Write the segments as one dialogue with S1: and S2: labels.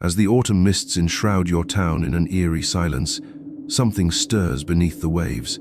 S1: As the autumn mists enshroud your town in an eerie silence, something stirs beneath the waves.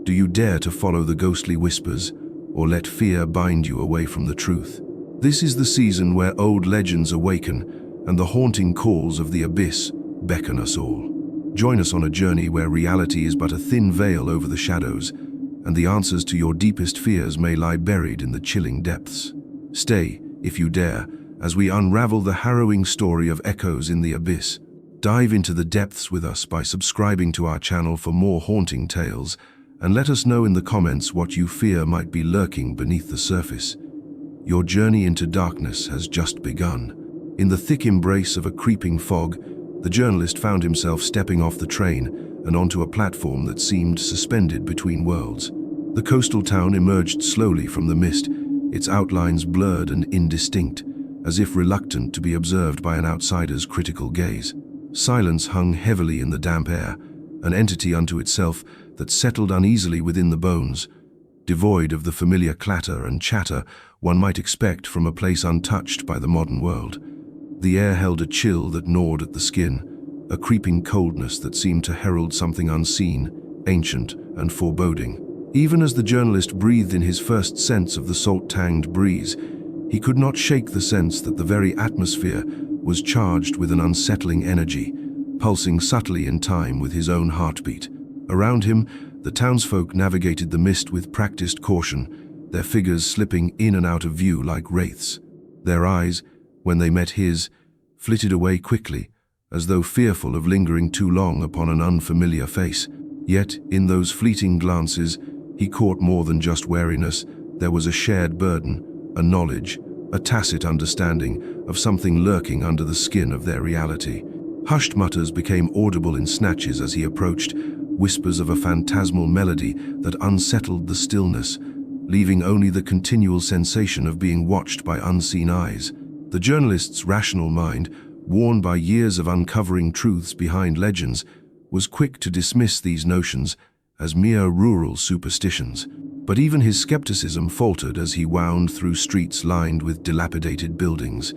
S1: Do you dare to follow the ghostly whispers, or let fear bind you away from the truth? This is the season where old legends awaken, and the haunting calls of the abyss beckon us all. Join us on a journey where reality is but a thin veil over the shadows, and the answers to your deepest fears may lie buried in the chilling depths. Stay, if you dare, as we unravel the harrowing story of echoes in the abyss. Dive into the depths with us by subscribing to our channel for more haunting tales, and let us know in the comments what you fear might be lurking beneath the surface. Your journey into darkness has just begun. In the thick embrace of a creeping fog, the journalist found himself stepping off the train and onto a platform that seemed suspended between worlds. The coastal town emerged slowly from the mist, its outlines blurred and indistinct, as if reluctant to be observed by an outsider's critical gaze. Silence hung heavily in the damp air, an entity unto itself that settled uneasily within the bones, devoid of the familiar clatter and chatter one might expect from a place untouched by the modern world. The air held a chill that gnawed at the skin, a creeping coldness that seemed to herald something unseen, ancient, and foreboding. Even as the journalist breathed in his first sense of the salt-tanged breeze, he could not shake the sense that the very atmosphere was charged with an unsettling energy, pulsing subtly in time with his own heartbeat. Around him, the townsfolk navigated the mist with practiced caution, their figures slipping in and out of view like wraiths. Their eyes, when they met his, flitted away quickly, as though fearful of lingering too long upon an unfamiliar face. Yet, in those fleeting glances, he caught more than just wariness. There was a shared burden, a knowledge, a tacit understanding of something lurking under the skin of their reality. Hushed mutters became audible in snatches as he approached, whispers of a phantasmal melody that unsettled the stillness, leaving only the continual sensation of being watched by unseen eyes. The journalist's rational mind, worn by years of uncovering truths behind legends, was quick to dismiss these notions as mere rural superstitions. But even his skepticism faltered as he wound through streets lined with dilapidated buildings.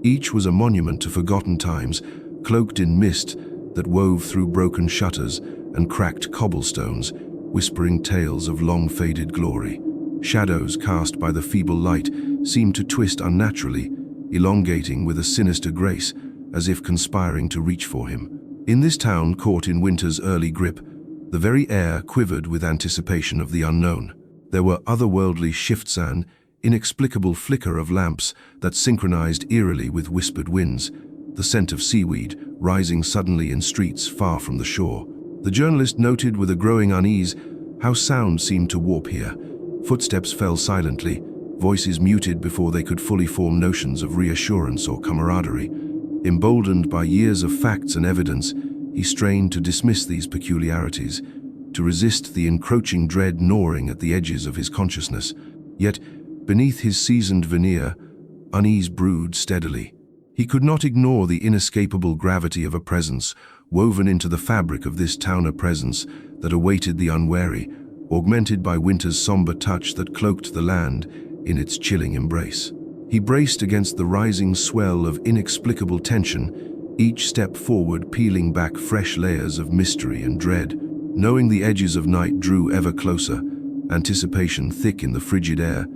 S1: Each was a monument to forgotten times, cloaked in mist that wove through broken shutters and cracked cobblestones, whispering tales of long-faded glory. Shadows cast by the feeble light seemed to twist unnaturally, elongating with a sinister grace, as if conspiring to reach for him. In this town caught in winter's early grip, the very air quivered with anticipation of the unknown. There were otherworldly shifts and inexplicable flicker of lamps that synchronized eerily with whispered winds, the scent of seaweed rising suddenly in streets far from the shore. The journalist noted with a growing unease how sound seemed to warp here. Footsteps fell silently, voices muted before they could fully form notions of reassurance or camaraderie. Emboldened by years of facts and evidence, he strained to dismiss these peculiarities, to resist the encroaching dread gnawing at the edges of his consciousness. Yet, beneath his seasoned veneer, unease brewed steadily. He could not ignore the inescapable gravity of a presence woven into the fabric of this town, a presence that awaited the unwary, augmented by winter's somber touch that cloaked the land in its chilling embrace. He braced against the rising swell of inexplicable tension, each step forward peeling back fresh layers of mystery and dread. Knowing the edges of night drew ever closer, anticipation thick in the frigid air,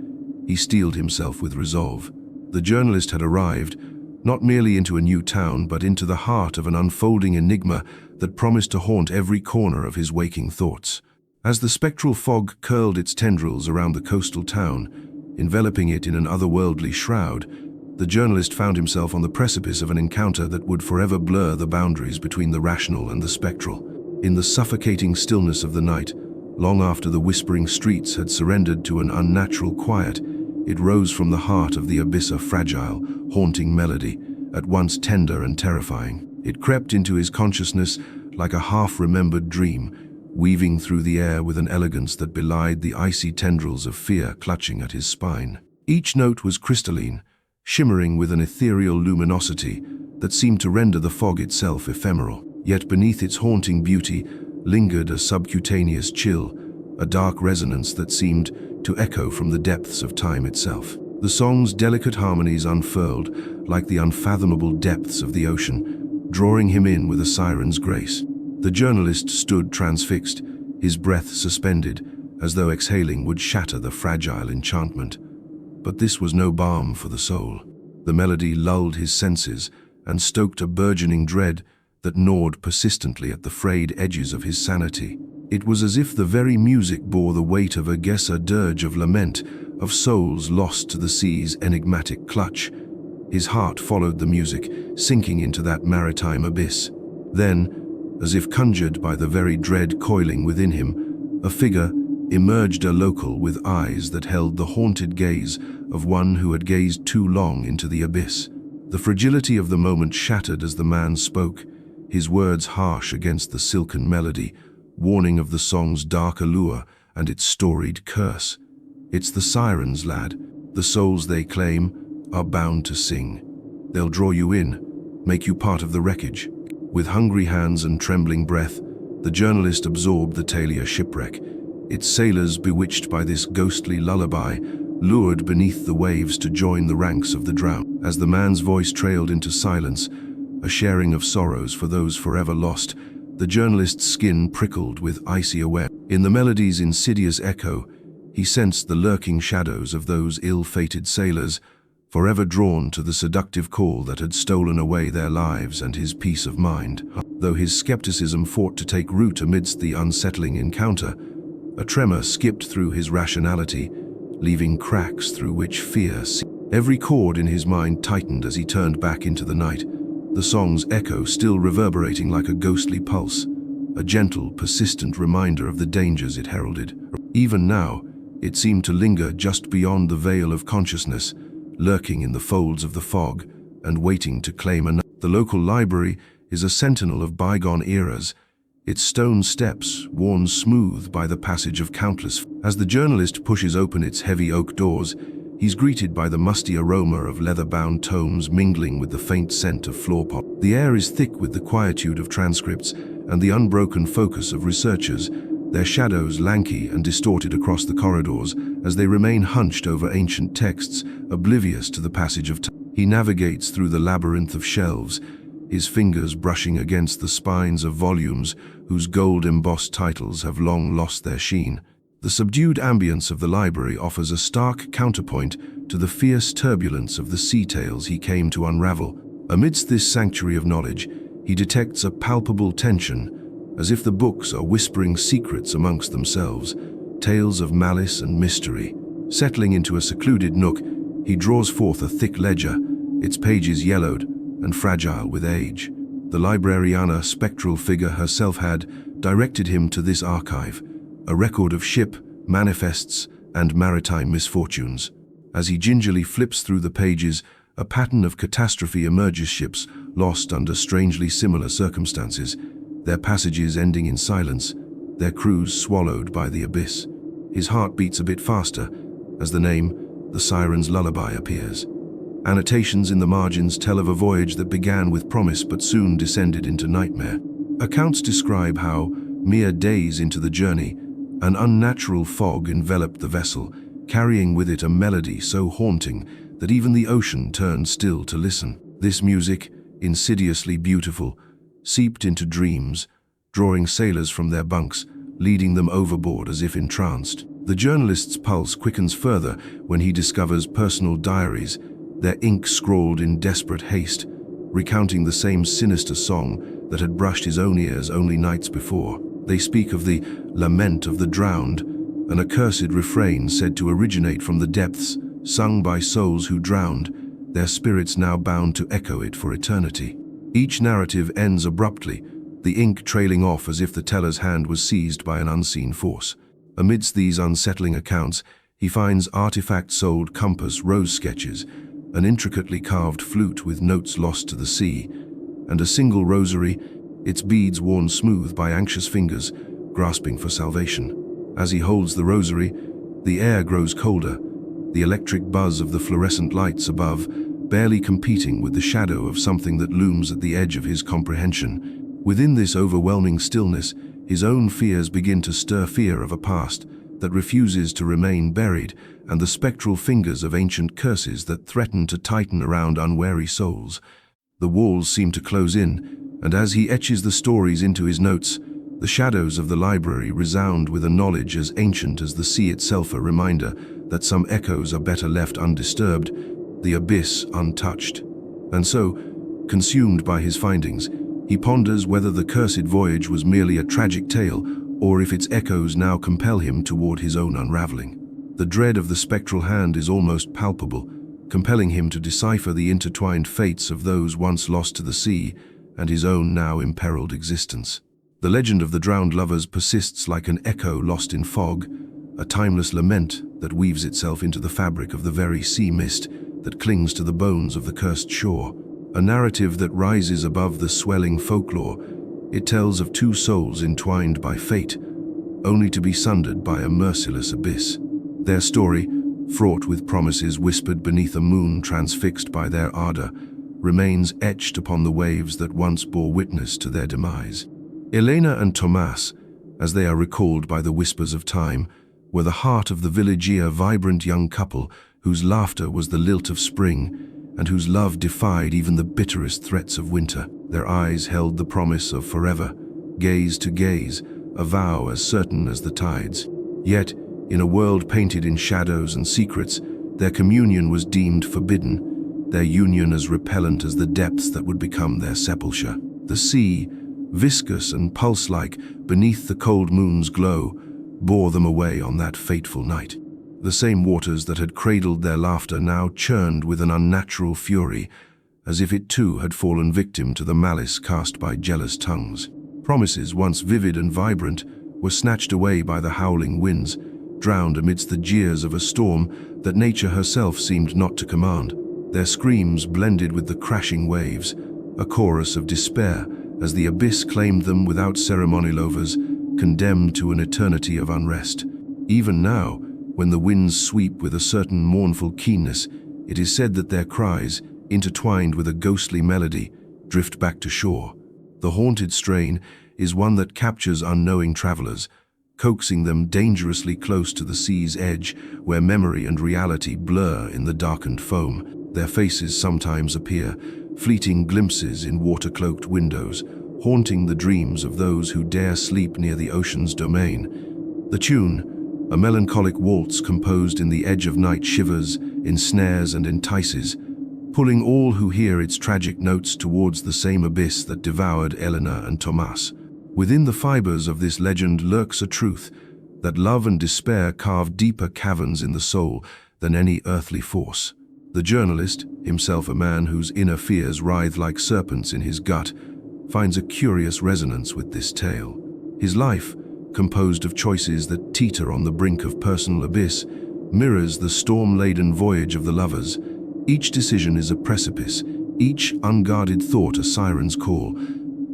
S1: he steeled himself with resolve. The journalist had arrived, not merely into a new town, but into the heart of an unfolding enigma that promised to haunt every corner of his waking thoughts. As the spectral fog curled its tendrils around the coastal town, enveloping it in an otherworldly shroud, the journalist found himself on the precipice of an encounter that would forever blur the boundaries between the rational and the spectral. In the suffocating stillness of the night, long after the whispering streets had surrendered to an unnatural quiet, it rose from the heart of the abyss, a fragile, haunting melody, at once tender and terrifying. It crept into his consciousness like a half-remembered dream, weaving through the air with an elegance that belied the icy tendrils of fear clutching at his spine. Each note was crystalline, shimmering with an ethereal luminosity that seemed to render the fog itself ephemeral. Yet beneath its haunting beauty lingered a subcutaneous chill, a dark resonance that seemed to echo from the depths of time itself. The song's delicate harmonies unfurled like the unfathomable depths of the ocean, drawing him in with a siren's grace. The journalist stood transfixed, his breath suspended, as though exhaling would shatter the fragile enchantment. But this was no balm for the soul. The melody lulled his senses and stoked a burgeoning dread that gnawed persistently at the frayed edges of his sanity. It was as if the very music bore the weight of a dirge of lament, of souls lost to the sea's enigmatic clutch. His heart followed the music, sinking into that maritime abyss. Then, as if conjured by the very dread coiling within him, a figure emerged, a local with eyes that held the haunted gaze of one who had gazed too long into the abyss. The fragility of the moment shattered as the man spoke, his words harsh against the silken melody, warning of the song's dark allure and its storied curse. "It's the sirens, lad. The souls they claim are bound to sing. They'll draw you in, make you part of the wreckage." With hungry hands and trembling breath, the journalist absorbed the Thalia shipwreck, its sailors bewitched by this ghostly lullaby, lured beneath the waves to join the ranks of the drowned. As the man's voice trailed into silence, a sharing of sorrows for those forever lost, the journalist's skin prickled with icy awareness. In the melody's insidious echo, he sensed the lurking shadows of those ill-fated sailors, forever drawn to the seductive call that had stolen away their lives and his peace of mind. Though his skepticism fought to take root amidst the unsettling encounter, a tremor skipped through his rationality, leaving cracks through which fear seeped. Every chord in his mind tightened as he turned back into the night, the song's echo still reverberating like a ghostly pulse, a gentle, persistent reminder of the dangers it heralded. Even now, it seemed to linger just beyond the veil of consciousness, lurking in the folds of the fog and waiting to claim another. The local library is a sentinel of bygone eras, its stone steps worn smooth by the passage of countless. As the journalist pushes open its heavy oak doors, he's greeted by the musty aroma of leather-bound tomes mingling with the faint scent of floor polish. The air is thick with the quietude of transcripts and the unbroken focus of researchers, their shadows lanky and distorted across the corridors as they remain hunched over ancient texts, oblivious to the passage of time. He navigates through the labyrinth of shelves, his fingers brushing against the spines of volumes whose gold-embossed titles have long lost their sheen. The subdued ambience of the library offers a stark counterpoint to the fierce turbulence of the sea tales he came to unravel. Amidst this sanctuary of knowledge, he detects a palpable tension, as if the books are whispering secrets amongst themselves, tales of malice and mystery. Settling into a secluded nook, he draws forth a thick ledger, its pages yellowed and fragile with age. The librariana, spectral figure herself, had directed him to this archive, a record of ship, manifests, and maritime misfortunes. As he gingerly flips through the pages, a pattern of catastrophe emerges: ships lost under strangely similar circumstances, their passages ending in silence, their crews swallowed by the abyss. His heart beats a bit faster as the name, the Siren's Lullaby, appears. Annotations in the margins tell of a voyage that began with promise but soon descended into nightmare. Accounts describe how, mere days into the journey, an unnatural fog enveloped the vessel, carrying with it a melody so haunting that even the ocean turned still to listen. This music, insidiously beautiful, seeped into dreams, drawing sailors from their bunks, leading them overboard as if entranced. The journalist's pulse quickens further when he discovers personal diaries, their ink scrawled in desperate haste, recounting the same sinister song that had brushed his own ears only nights before. They speak of the lament of the drowned, an accursed refrain said to originate from the depths, sung by souls who drowned, their spirits now bound to echo it for eternity. Each narrative ends abruptly, the ink trailing off as if the teller's hand was seized by an unseen force. Amidst these unsettling accounts, he finds artifact-souled compass rose sketches, an intricately carved flute with notes lost to the sea, and a single rosary, its beads worn smooth by anxious fingers, grasping for salvation. As he holds the rosary, the air grows colder, the electric buzz of the fluorescent lights above barely competing with the shadow of something that looms at the edge of his comprehension. Within this overwhelming stillness, his own fears begin to stir, fear of a past that refuses to remain buried, and the spectral fingers of ancient curses that threaten to tighten around unwary souls. The walls seem to close in, And as he etches the stories into his notes, the shadows of the library resound with a knowledge as ancient as the sea itself, a reminder that some echoes are better left undisturbed, the abyss untouched. And so, consumed by his findings, he ponders whether the cursed voyage was merely a tragic tale, or if its echoes now compel him toward his own unraveling. The dread of the spectral hand is almost palpable, compelling him to decipher the intertwined fates of those once lost to the sea and his own now imperiled existence. The legend of the drowned lovers persists like an echo lost in fog, a timeless lament that weaves itself into the fabric of the very sea mist that clings to the bones of the cursed shore. A narrative that rises above the swelling folklore. It tells of two souls entwined by fate, only to be sundered by a merciless abyss. Their story, fraught with promises whispered beneath a moon transfixed by their ardor, remains etched upon the waves that once bore witness to their demise. Elena and Tomas, as they are recalled by the whispers of time, were the heart of the village, a vibrant young couple whose laughter was the lilt of spring and whose love defied even the bitterest threats of winter. Their eyes held the promise of forever, gaze to gaze, a vow as certain as the tides. Yet, in a world painted in shadows and secrets, their communion was deemed forbidden, their union as repellent as the depths that would become their sepulchre. The sea, viscous and pulse-like beneath the cold moon's glow, bore them away on that fateful night. The same waters that had cradled their laughter now churned with an unnatural fury, as if it too had fallen victim to the malice cast by jealous tongues. Promises once vivid and vibrant were snatched away by the howling winds, drowned amidst the jeers of a storm that nature herself seemed not to command. Their screams blended with the crashing waves, a chorus of despair as the abyss claimed them without ceremony, lovers, condemned to an eternity of unrest. Even now, when the winds sweep with a certain mournful keenness, it is said that their cries, intertwined with a ghostly melody, drift back to shore. The haunted strain is one that captures unknowing travelers, coaxing them dangerously close to the sea's edge, where memory and reality blur in the darkened foam. Their faces sometimes appear, fleeting glimpses in water-cloaked windows, haunting the dreams of those who dare sleep near the ocean's domain. The tune, a melancholic waltz composed in the edge of night, shivers, ensnares and entices, pulling all who hear its tragic notes towards the same abyss that devoured Elena and Tomas. Within the fibers of this legend lurks a truth, that love and despair carve deeper caverns in the soul than any earthly force. The journalist, himself a man whose inner fears writhe like serpents in his gut, finds a curious resonance with this tale. His life, composed of choices that teeter on the brink of personal abyss, mirrors the storm-laden voyage of the lovers. Each decision is a precipice, each unguarded thought a siren's call.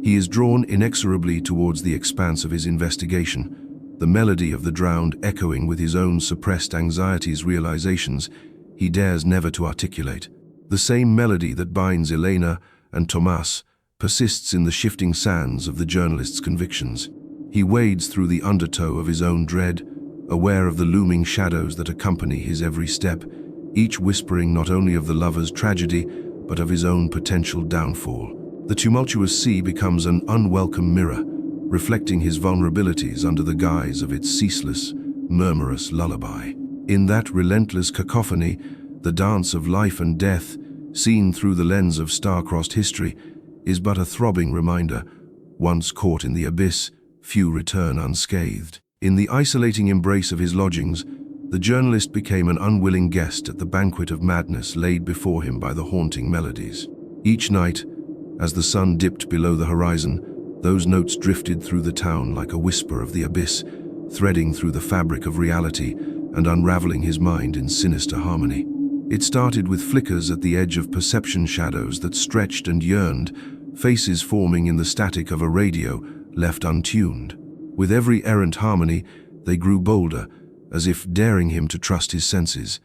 S1: He is drawn inexorably towards the expanse of his investigation, the melody of the drowned echoing with his own suppressed anxieties, realizations he dares never to articulate. The same melody that binds Elena and Tomas persists in the shifting sands of the journalist's convictions. He wades through the undertow of his own dread, aware of the looming shadows that accompany his every step, each whispering not only of the lover's tragedy, but of his own potential downfall. The tumultuous sea becomes an unwelcome mirror, reflecting his vulnerabilities under the guise of its ceaseless, murmurous lullaby. In that relentless cacophony, the dance of life and death, seen through the lens of star-crossed history, is but a throbbing reminder. Once caught in the abyss, few return unscathed. In the isolating embrace of his lodgings, the journalist became an unwilling guest at the banquet of madness laid before him by the haunting melodies. Each night, as the sun dipped below the horizon, those notes drifted through the town like a whisper of the abyss, threading through the fabric of reality and unraveling his mind in sinister harmony. It started with flickers at the edge of perception, shadows that stretched and yearned, faces forming in the static of a radio left untuned. With every errant harmony, they grew bolder, as if daring him to trust his senses.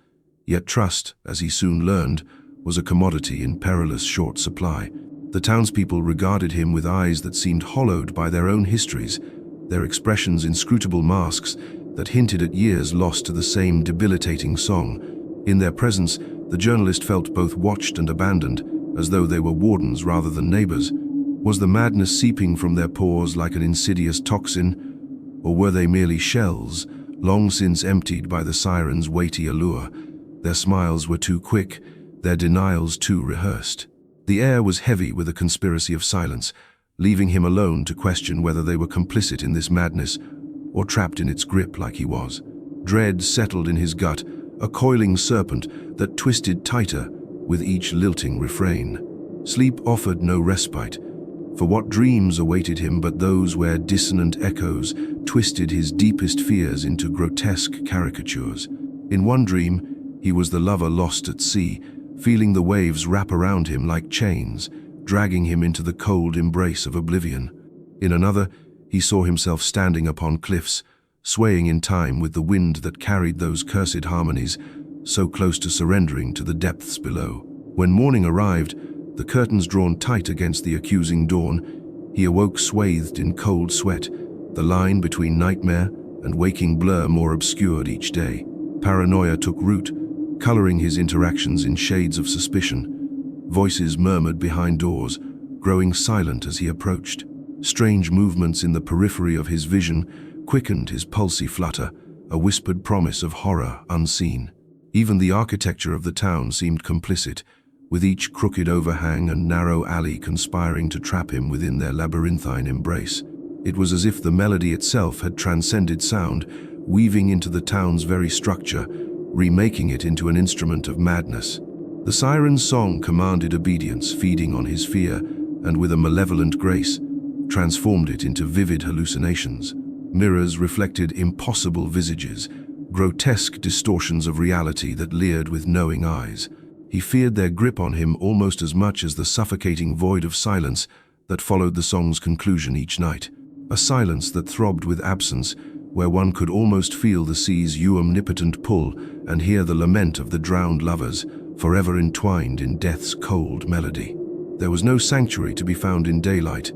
S1: Yet trust, as he soon learned, was a commodity in perilous short supply. The townspeople regarded him with eyes that seemed hollowed by their own histories, their expressions inscrutable masks that hinted at years lost to the same debilitating song. In their presence, the journalist felt both watched and abandoned, as though they were wardens rather than neighbors. Was the madness seeping from their pores like an insidious toxin, or were they merely shells, long since emptied by the siren's weighty allure? Their smiles were too quick, their denials too rehearsed. The air was heavy with a conspiracy of silence, leaving him alone to question whether they were complicit in this madness or trapped in its grip like he was. Dread settled in his gut, a coiling serpent that twisted tighter with each lilting refrain. Sleep offered no respite, for what dreams awaited him but those where dissonant echoes twisted his deepest fears into grotesque caricatures. In one dream, he was the lover lost at sea, feeling the waves wrap around him like chains, dragging him into the cold embrace of oblivion. In another, he saw himself standing upon cliffs, swaying in time with the wind that carried those cursed harmonies, so close to surrendering to the depths below. When morning arrived, the curtains drawn tight against the accusing dawn, he awoke swathed in cold sweat, the line between nightmare and waking blur more obscured each day. Paranoia took root, coloring his interactions in shades of suspicion. Voices murmured behind doors, growing silent as he approached. Strange movements in the periphery of his vision quickened his pulsy flutter, a whispered promise of horror unseen. Even the architecture of the town seemed complicit, with each crooked overhang and narrow alley conspiring to trap him within their labyrinthine embrace. It was as if the melody itself had transcended sound, weaving into the town's very structure, remaking it into an instrument of madness. The siren's song commanded obedience, feeding on his fear, and with a malevolent grace, transformed it into vivid hallucinations. Mirrors reflected impossible visages, grotesque distortions of reality that leered with knowing eyes. He feared their grip on him almost as much as the suffocating void of silence that followed the song's conclusion each night. A silence that throbbed with absence, where one could almost feel the sea's omnipotent pull and hear the lament of the drowned lovers, forever entwined in death's cold melody. There was no sanctuary to be found in daylight,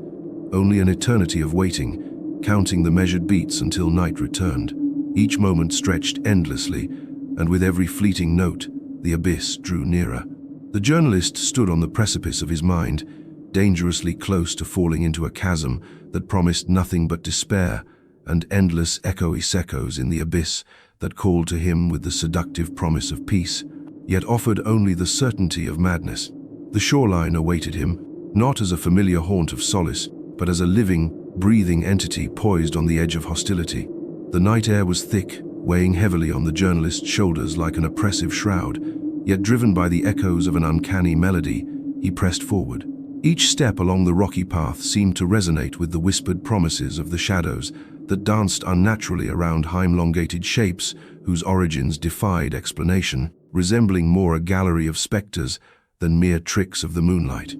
S1: only an eternity of waiting, counting the measured beats until night returned. Each moment stretched endlessly, and with every fleeting note, the abyss drew nearer. The journalist stood on the precipice of his mind, dangerously close to falling into a chasm that promised nothing but despair and endless echoey secos in the abyss that called to him with the seductive promise of peace, yet offered only the certainty of madness. The shoreline awaited him, not as a familiar haunt of solace, but as a living, breathing entity poised on the edge of hostility. The night air was thick, weighing heavily on the journalist's shoulders like an oppressive shroud, yet driven by the echoes of an uncanny melody, he pressed forward. Each step along the rocky path seemed to resonate with the whispered promises of the shadows that danced unnaturally around elongated shapes whose origins defied explanation, resembling more a gallery of specters than mere tricks of the moonlight.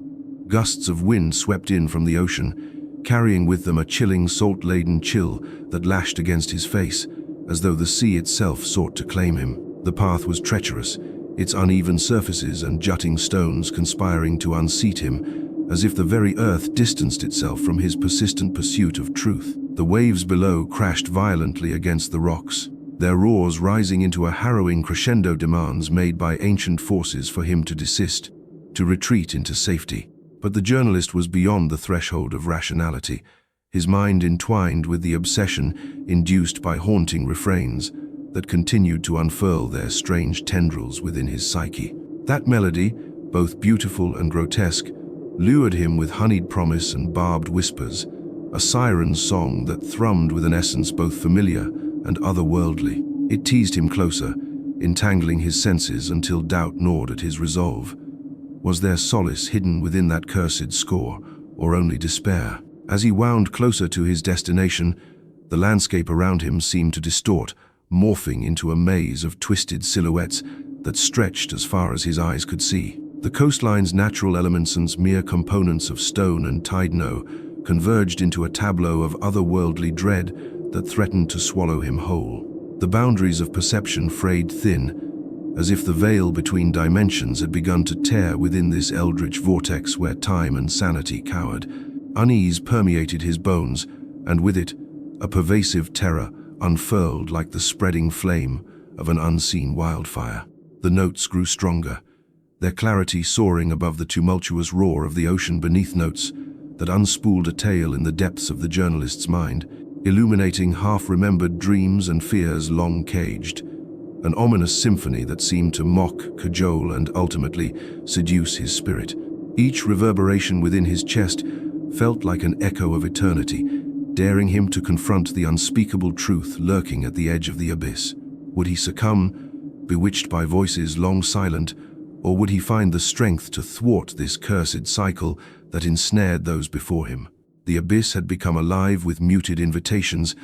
S1: Gusts of wind swept in from the ocean, carrying with them a chilling, salt-laden chill that lashed against his face, as though the sea itself sought to claim him. The path was treacherous, its uneven surfaces and jutting stones conspiring to unseat him, as if the very earth distanced itself from his persistent pursuit of truth. The waves below crashed violently against the rocks, their roars rising into a harrowing crescendo demands made by ancient forces for him to desist, to retreat into safety. But the journalist was beyond the threshold of rationality, his mind entwined with the obsession induced by haunting refrains that continued to unfurl their strange tendrils within his psyche. That melody, both beautiful and grotesque, lured him with honeyed promise and barbed whispers, a siren's song that thrummed with an essence both familiar and otherworldly. It teased him closer, entangling his senses until doubt gnawed at his resolve. Was there solace hidden within that cursed score, or only despair? As he wound closer to his destination, the landscape around him seemed to distort, morphing into a maze of twisted silhouettes that stretched as far as his eyes could see. The coastline's natural elements and mere components of stone and tideno converged into a tableau of otherworldly dread that threatened to swallow him whole. The boundaries of perception frayed thin, as if the veil between dimensions had begun to tear within this eldritch vortex where time and sanity cowered. Unease permeated his bones, and with it, a pervasive terror unfurled like the spreading flame of an unseen wildfire. The notes grew stronger, their clarity soaring above the tumultuous roar of the ocean beneath. Notes that unspooled a tale in the depths of the journalist's mind, illuminating half-remembered dreams and fears long caged. An ominous symphony that seemed to mock, cajole, and ultimately seduce his spirit. Each reverberation within his chest felt like an echo of eternity, daring him to confront the unspeakable truth lurking at the edge of the abyss. Would he succumb, bewitched by voices long silent, or would he find the strength to thwart this cursed cycle that ensnared those before him? The abyss had become alive with muted invitations,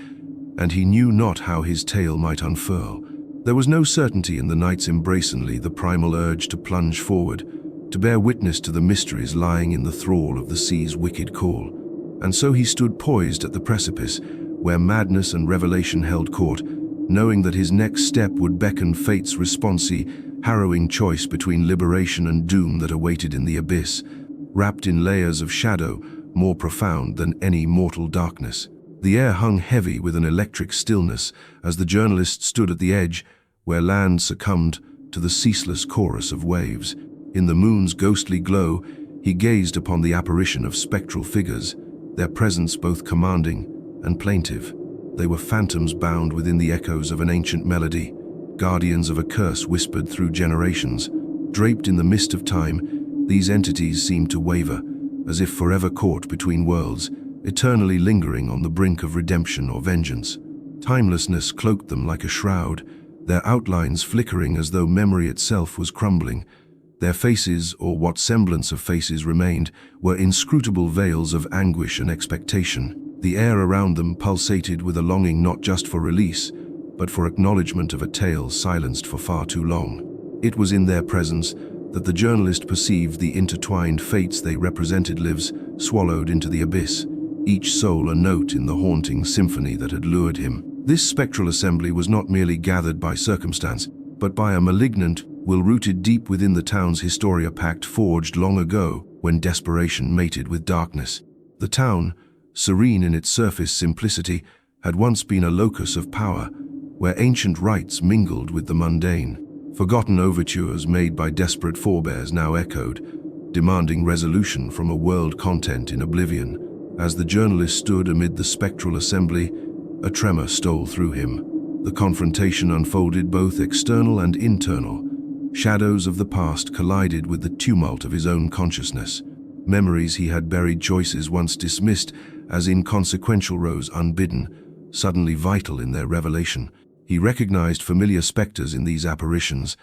S1: and he knew not how his tale might unfurl. There was no certainty in the night's embracenly, the primal urge to plunge forward, to bear witness to the mysteries lying in the thrall of the sea's wicked call. And so he stood poised at the precipice, where madness and revelation held court, knowing that his next step would beckon fate's responsive, harrowing choice between liberation and doom that awaited in the abyss, wrapped in layers of shadow more profound than any mortal darkness. The air hung heavy with an electric stillness as the journalist stood at the edge, where land succumbed to the ceaseless chorus of waves. In the moon's ghostly glow, he gazed upon the apparition of spectral figures, their presence both commanding and plaintive. They were phantoms bound within the echoes of an ancient melody, guardians of a curse whispered through generations. Draped in the mist of time, these entities seemed to waver, as if forever caught between worlds, eternally lingering on the brink of redemption or vengeance. Timelessness cloaked them like a shroud, their outlines flickering as though memory itself was crumbling. Their faces, or what semblance of faces remained, were inscrutable veils of anguish and expectation. The air around them pulsated with a longing not just for release, but for acknowledgement of a tale silenced for far too long. It was in their presence that the journalist perceived the intertwined fates they represented lives swallowed into the abyss, each soul a note in the haunting symphony that had lured him. This spectral assembly was not merely gathered by circumstance, but by a malignant will rooted deep within the town's historia pact forged long ago when desperation mated with darkness. The town, serene in its surface simplicity, had once been a locus of power, where ancient rites mingled with the mundane. Forgotten overtures made by desperate forebears now echoed, demanding resolution from a world content in oblivion. As the journalist stood amid the spectral assembly, a tremor stole through him. The confrontation unfolded both external and internal. Shadows of the past collided with the tumult of his own consciousness. Memories he had buried, choices once dismissed as inconsequential, rose unbidden, suddenly vital in their revelation. He recognized familiar specters in these apparitions.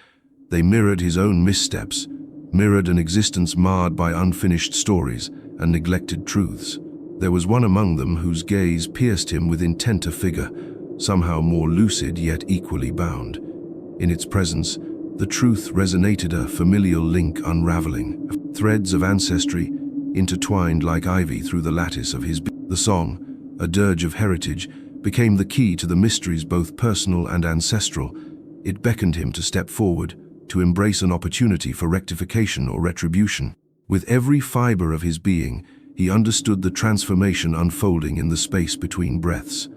S1: They mirrored his own missteps, mirrored an existence marred by unfinished stories and neglected truths. There was one among them whose gaze pierced him with intent, a figure, somehow more lucid yet equally bound. In its presence, the truth resonated, a familial link unraveling, threads of ancestry intertwined like ivy through the lattice of his being. The song, a dirge of heritage, became the key to the mysteries both personal and ancestral. It beckoned him to step forward, to embrace an opportunity for rectification or retribution. With every fiber of his being, he understood the transformation unfolding in the space between breaths.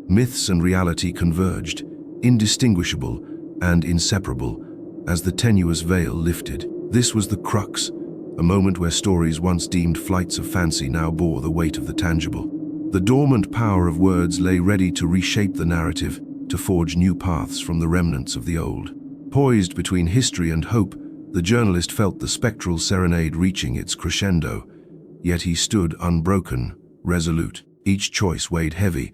S1: Myths and reality converged, indistinguishable and inseparable, as the tenuous veil lifted. This was the crux, a moment where stories once deemed flights of fancy now bore the weight of the tangible. The dormant power of words lay ready to reshape the narrative, to forge new paths from the remnants of the old. Poised between history and hope, the journalist felt the spectral serenade reaching its crescendo. Yet he stood unbroken, resolute. Each choice weighed heavy,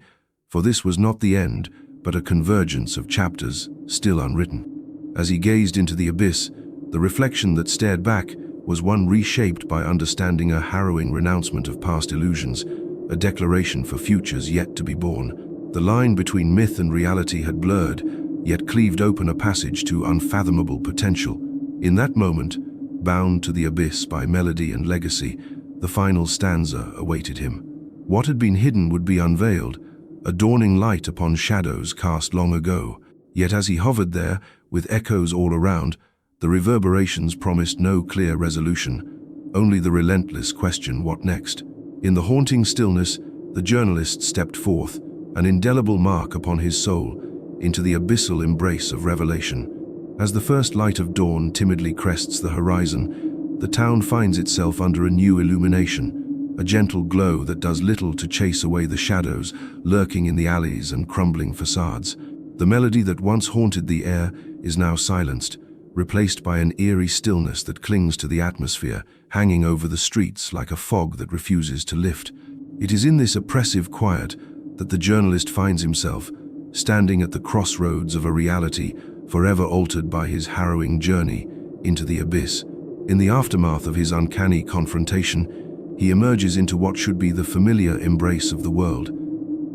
S1: for this was not the end, but a convergence of chapters still unwritten. As he gazed into the abyss, the reflection that stared back was one reshaped by understanding, a harrowing renouncement of past illusions, a declaration for futures yet to be born. The line between myth and reality had blurred, yet cleaved open a passage to unfathomable potential. In that moment, bound to the abyss by melody and legacy, the final stanza awaited him. What had been hidden would be unveiled, a dawning light upon shadows cast long ago. Yet as he hovered there, with echoes all around, the reverberations promised no clear resolution, only the relentless question, what next? In the haunting stillness, the journalist stepped forth, an indelible mark upon his soul, into the abyssal embrace of revelation. As the first light of dawn timidly crests the horizon, the town finds itself under a new illumination, a gentle glow that does little to chase away the shadows lurking in the alleys and crumbling facades. The melody that once haunted the air is now silenced, replaced by an eerie stillness that clings to the atmosphere, hanging over the streets like a fog that refuses to lift. It is in this oppressive quiet that the journalist finds himself, standing at the crossroads of a reality forever altered by his harrowing journey into the abyss. In the aftermath of his uncanny confrontation, he emerges into what should be the familiar embrace of the world.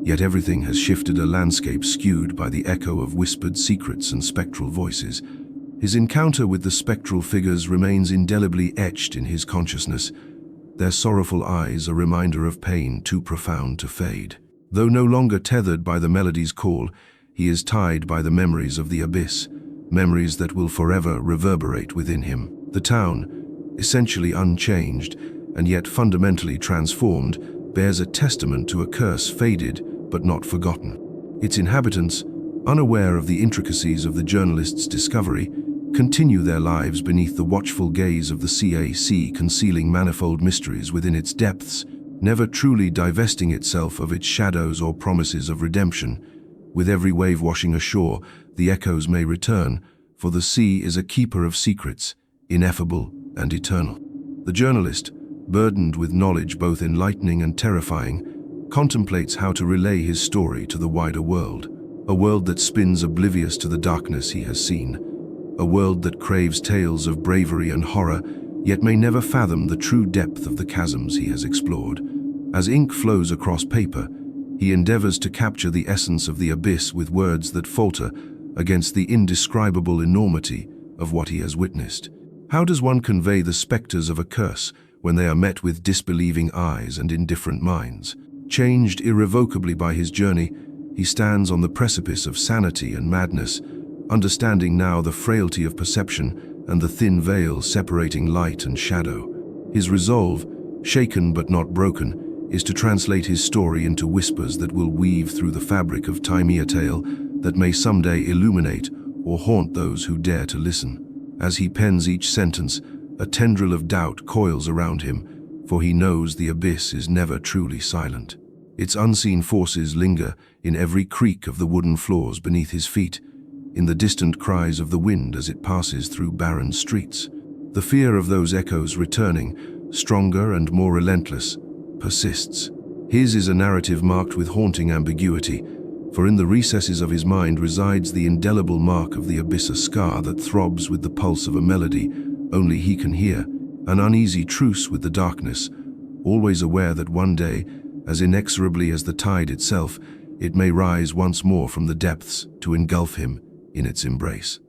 S1: Yet everything has shifted, a landscape skewed by the echo of whispered secrets and spectral voices. His encounter with the spectral figures remains indelibly etched in his consciousness, their sorrowful eyes a reminder of pain too profound to fade. Though no longer tethered by the melody's call, he is tied by the memories of the abyss, memories that will forever reverberate within him. The town, essentially unchanged and yet fundamentally transformed, bears a testament to a curse faded but not forgotten. Its inhabitants, unaware of the intricacies of the journalist's discovery, continue their lives beneath the watchful gaze of the sea, concealing manifold mysteries within its depths, never truly divesting itself of its shadows or promises of redemption. With every wave washing ashore, the echoes may return, for the sea is a keeper of secrets, ineffable and eternal. The journalist, burdened with knowledge both enlightening and terrifying, contemplates how to relay his story to the wider world, a world that spins oblivious to the darkness he has seen, a world that craves tales of bravery and horror, yet may never fathom the true depth of the chasms he has explored. As ink flows across paper, he endeavors to capture the essence of the abyss with words that falter against the indescribable enormity of what he has witnessed. How does one convey the specters of a curse when they are met with disbelieving eyes and indifferent minds? Changed irrevocably by his journey, he stands on the precipice of sanity and madness, understanding now the frailty of perception and the thin veil separating light and shadow. His resolve, shaken but not broken, is to translate his story into whispers that will weave through the fabric of time, a tale that may someday illuminate or haunt those who dare to listen. As he pens each sentence, a tendril of doubt coils around him, for he knows the abyss is never truly silent. Its unseen forces linger in every creak of the wooden floors beneath his feet, in the distant cries of the wind as it passes through barren streets. The fear of those echoes returning, stronger and more relentless, persists. His is a narrative marked with haunting ambiguity, for in the recesses of his mind resides the indelible mark of the abyss, a scar that throbs with the pulse of a melody only he can hear, an uneasy truce with the darkness, always aware that one day, as inexorably as the tide itself, it may rise once more from the depths to engulf him in its embrace.